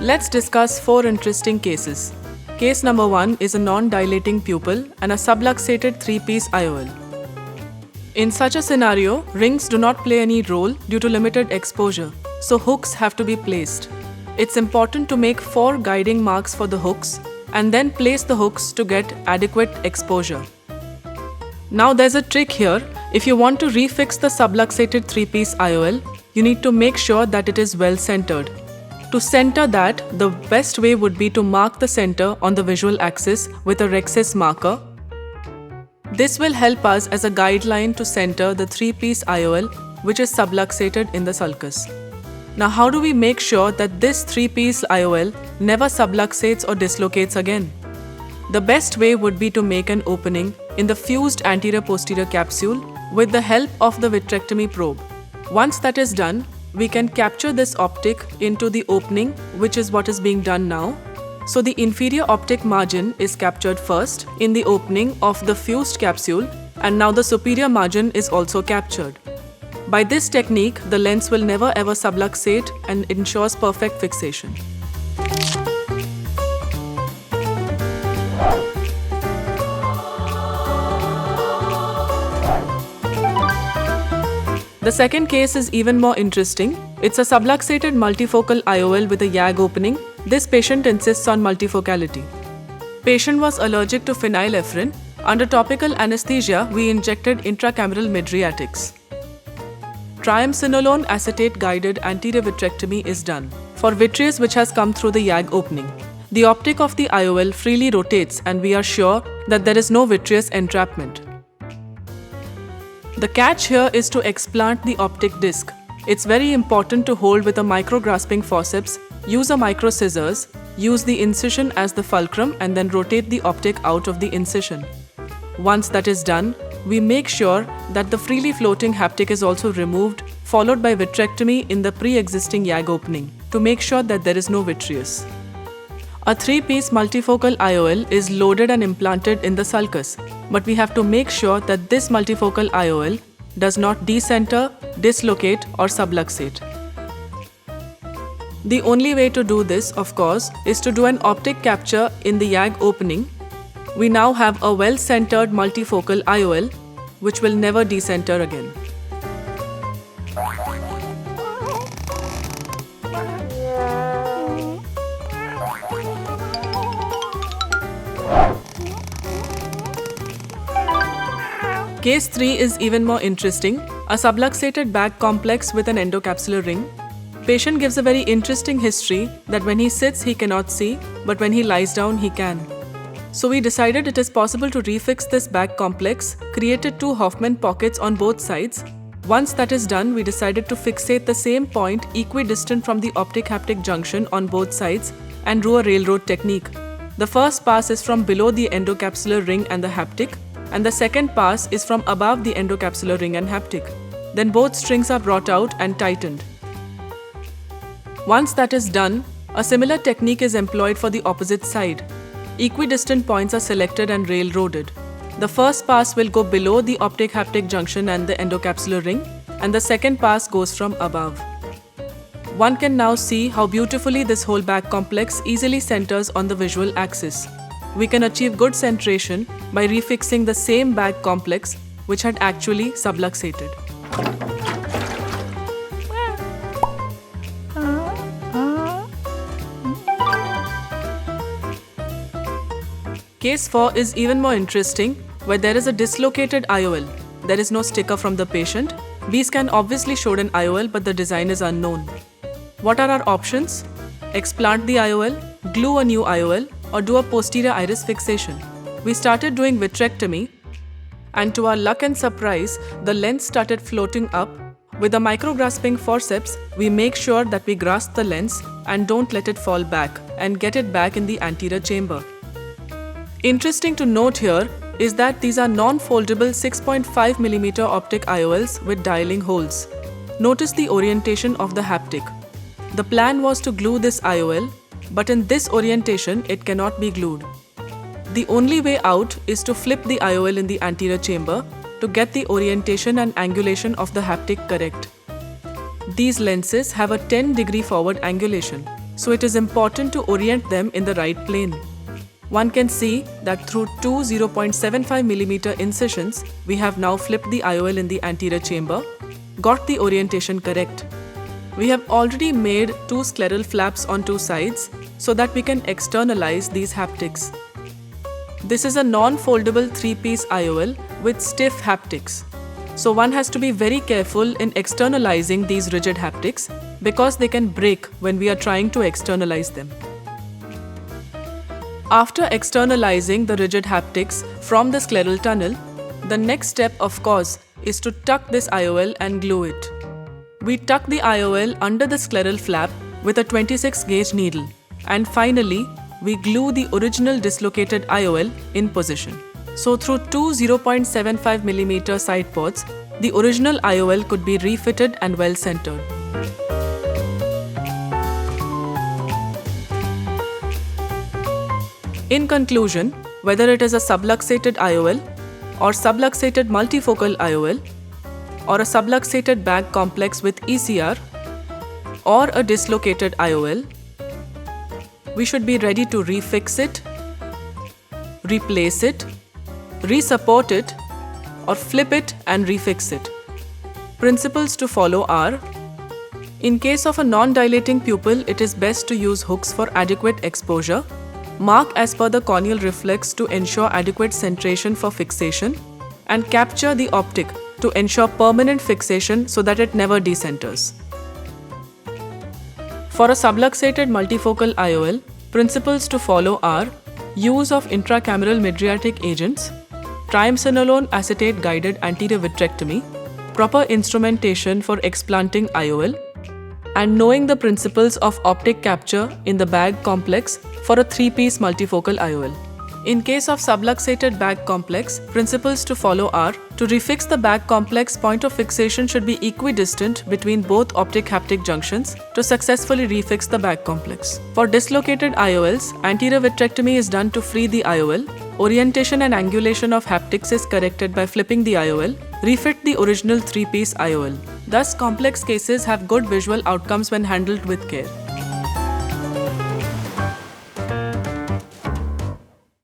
Let's discuss 4 interesting cases. Case number 1 is a non-dilating pupil and a subluxated 3-piece IOL. In such a scenario, rings do not play any role due to limited exposure, so hooks have to be placed. It's important to make 4 guiding marks for the hooks and then place the hooks to get adequate exposure. Now there's a trick here. If you want to refix the subluxated 3-piece IOL, you need to make sure that it is well centered. To center that, the best way would be to mark the center on the visual axis with a Rexis marker. This will help us as a guideline to center the 3-piece IOL which is subluxated in the sulcus. Now how do we make sure that this 3-piece IOL never subluxates or dislocates again? The best way would be to make an opening in the fused anterior-posterior capsule with the help of the vitrectomy probe. Once that is done, we can capture this optic into the opening, which is what is being done now. So the inferior optic margin is captured first in the opening of the fused capsule, and now the superior margin is also captured. By this technique, the lens will never ever subluxate and ensures perfect fixation. The second case is even more interesting. It's a subluxated multifocal IOL with a YAG opening. This patient insists on multifocality. Patient was allergic to phenylephrine. Under topical anesthesia, we injected intracameral mydriatics. Triamcinolone acetate guided anterior vitrectomy is done for vitreous which has come through the YAG opening. The optic of the IOL freely rotates and we are sure that there is no vitreous entrapment. The catch here is to explant the optic disc. It's very important to hold with a micro-grasping forceps, use a micro scissors, use the incision as the fulcrum and then rotate the optic out of the incision. Once that is done, we make sure that the freely floating haptic is also removed, followed by vitrectomy in the pre-existing YAG opening to make sure that there is no vitreous. A 3-piece multifocal IOL is loaded and implanted in the sulcus, but we have to make sure that this multifocal IOL does not decenter, dislocate or subluxate. The only way to do this, of course, is to do an optic capture in the YAG opening. We now have a well-centered multifocal IOL which will never decenter again. Case 3 is even more interesting. A subluxated bag complex with an endocapsular ring. Patient gives a very interesting history that when he sits he cannot see, but when he lies down he can. So we decided it is possible to refix this bag complex, created 2 Hoffman pockets on both sides. Once that is done, we decided to fixate the same point equidistant from the optic-haptic junction on both sides and do a railroad technique. The first pass is from below the endocapsular ring and the haptic, and the second pass is from above the endocapsular ring and haptic. Then both strings are brought out and tightened. Once that is done, a similar technique is employed for the opposite side. Equidistant points are selected and railroaded. The first pass will go below the optic-haptic junction and the endocapsular ring, and the second pass goes from above. One can now see how beautifully this whole bag complex easily centers on the visual axis. We can achieve good centration by refixing the same bag complex which had actually subluxated. Case 4 is even more interesting, where there is a dislocated IOL. There is no sticker from the patient. B-scan obviously showed an IOL, but the design is unknown. What are our options? Explant the IOL, glue a new IOL, or do a posterior iris fixation. We started doing vitrectomy, and to our luck and surprise, the lens started floating up. With a micro-grasping forceps, we make sure that we grasp the lens and don't let it fall back and get it back in the anterior chamber. Interesting to note here is that these are non-foldable 6.5mm optic IOLs with dialing holes. Notice the orientation of the haptic. The plan was to glue this IOL, but in this orientation it cannot be glued. The only way out is to flip the IOL in the anterior chamber to get the orientation and angulation of the haptic correct. These lenses have a 10-degree forward angulation, so it is important to orient them in the right plane. One can see that through two 0.75mm incisions, we have now flipped the IOL in the anterior chamber, got the orientation correct. We have already made two scleral flaps on two sides so that we can externalize these haptics. This is a non-foldable 3-piece IOL with stiff haptics. So one has to be very careful in externalizing these rigid haptics because they can break when we are trying to externalize them. After externalizing the rigid haptics from the scleral tunnel, the next step, of course, is to tuck this IOL and glue it. We tuck the IOL under the scleral flap with a 26-gauge needle, and finally, we glue the original dislocated IOL in position. So through two 0.75mm side ports, the original IOL could be refitted and well centered. In conclusion, whether it is a subluxated IOL or subluxated multifocal IOL or a subluxated bag complex with ECR or a dislocated IOL, we should be ready to refix it, replace it, resupport it, or flip it and refix it. Principles to follow are: in case of a non-dilating pupil, it is best to use hooks for adequate exposure. Mark as per the corneal reflex to ensure adequate centration for fixation, and capture the optic to ensure permanent fixation so that it never decenters. For a subluxated multifocal IOL, principles to follow are: use of intracameral mydriatic agents, triamcinolone acetate guided anterior vitrectomy, proper instrumentation for explanting IOL, and knowing the principles of optic capture in the bag complex for a 3-piece multifocal IOL. In case of subluxated bag complex, principles to follow are: to refix the bag complex, point of fixation should be equidistant between both optic haptic junctions to successfully refix the bag complex. For dislocated IOLs, anterior vitrectomy is done to free the IOL, orientation and angulation of haptics is corrected by flipping the IOL, refit the original 3-piece IOL. Thus, complex cases have good visual outcomes when handled with care.